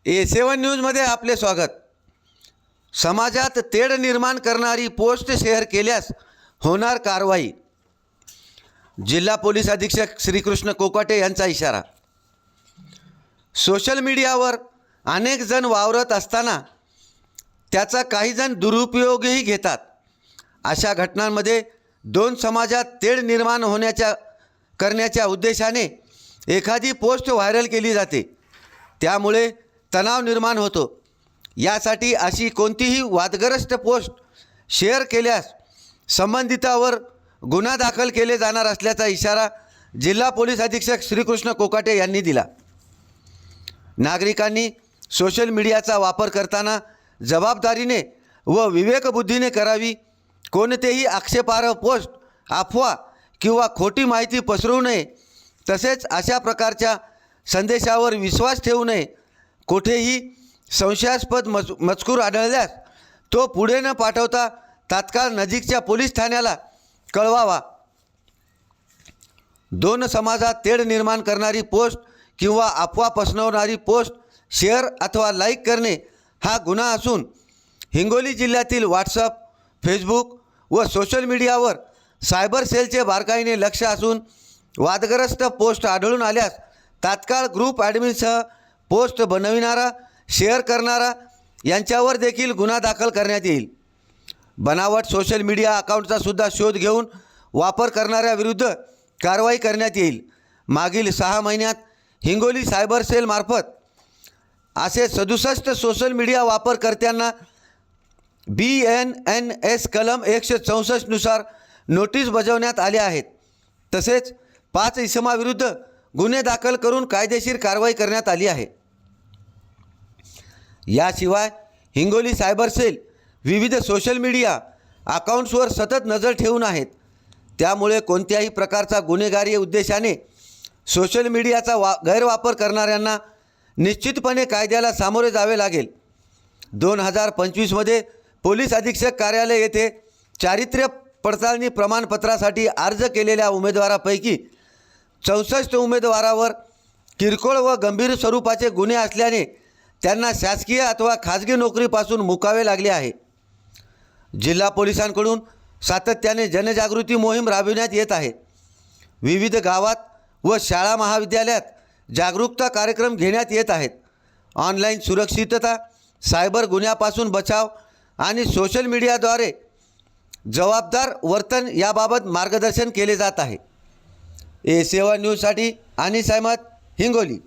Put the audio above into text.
A7 न्यूजमध्ये आपले स्वागत। समाजात तेढ निर्माण करणारी पोस्ट शेअर केल्यास होणार कारवाई। जिल्हा पोलीस अधीक्षक श्रीकृष्ण कोकाटे यांचा इशारा। सोशल मीडियावर अनेक जण वावरत असताना त्याचा काही जण दुरुपयोगही घेतात। अशा घटनांमध्ये दोन समाजात तेढ निर्माण करण्याच्या उद्देशाने एखादी पोस्ट व्हायरल केली जाते, त्यामुळे तणाव निर्माण होतो। यासाठी अशी कोणतीही वादग्रस्त पोस्ट शेअर केल्यास संबंधितावर गुन्हा दाखल केले जाणार असल्याचा इशारा जिल्हा पोलीस अधीक्षक श्रीकृष्ण कोकाटे यांनी दिला। नागरिकांनी सोशल मीडियाचा वापर करताना जबाबदारीने व विवेकबुद्धीने करावी। कोणतेही आक्षेपार्ह पोस्ट, अफवा किंवा खोटी माहिती पसरवू नये। तसेच अशा प्रकारच्या संदेशावर विश्वास ठेवू नये। कुठेही संशयास्पद मजकूर आढळल्यास तो पुढे न पाठवता तात्काळ नजीकच्या पोलीस ठाण्याला कळवावा। दोन समाजात तेढ निर्माण करणारी पोस्ट किंवा अफवा पसरवणारी पोस्ट शेअर अथवा लाईक करणे हा गुन्हा असून हिंगोली जिल्ह्यातील व्हॉट्सअप, फेसबुक व सोशल मीडियावर सायबर सेलचे बारकाईने लक्ष असून वादग्रस्त पोस्ट आढळून आल्यास तात्काळ ग्रुप ॲडमिनसह पोस्ट बनविणारा, शेअर करणारा यांच्यावर देखील गुन्हा दाखल करण्यात येईल। बनावट सोशल मीडिया अकाउंटचा सुद्धा शोध घेऊन वापर करणाऱ्याविरुद्ध कारवाई करण्यात येईल। मागील 6 महिन्यात हिंगोली सायबर सेलमार्फत असे 67 सोशल मीडिया वापरकर्त्यांना BNNS कलम 164 नुसार नोटीस बजावण्यात आल्या आहेत। तसेच 5 इसमाविरुद्ध गुन्हे दाखल करून कायदेशीर कारवाई करण्यात आली आहे। याशिवाय हिंगोली सायबर सेल विविध सोशल मीडिया अकाउंट्सवर सतत नजर ठेवून आहेत। त्यामुळे कोणत्याही प्रकारचा गुन्हेगारी उद्देशाने सोशल मीडियाचा गैरवापर करणाऱ्यांना निश्चितपणे कायद्याला सामोरे जावे लागेल। 2025मध्ये पोलीस अधीक्षक कार्यालय येथे चारित्र्य पडताळणी प्रमाणपत्रासाठी अर्ज केलेल्या उमेदवारापैकी 64 उमेदवारावर किरकोळ व गंभीर स्वरूपाचे गुन्हे असल्याने त्यांना शासकीय अथवा खाजगी नोकरीपासून मुकावे लागले आहे। जिल्हा पोलिसांकडून सातत्याने जनजागृती मोहीम राबविण्यात येत आहे। विविध गावात व शाळा महाविद्यालयात जागरूकता कार्यक्रम घेण्यात येत आहेत। ऑनलाईन सुरक्षितता, सायबर गुन्ह्यापासून बचाव आणि सोशल मीडियाद्वारे जबाबदार वर्तन याबाबत मार्गदर्शन केले जात आहे। A7 न्यूजसाठी अनिस अहमद, हिंगोली।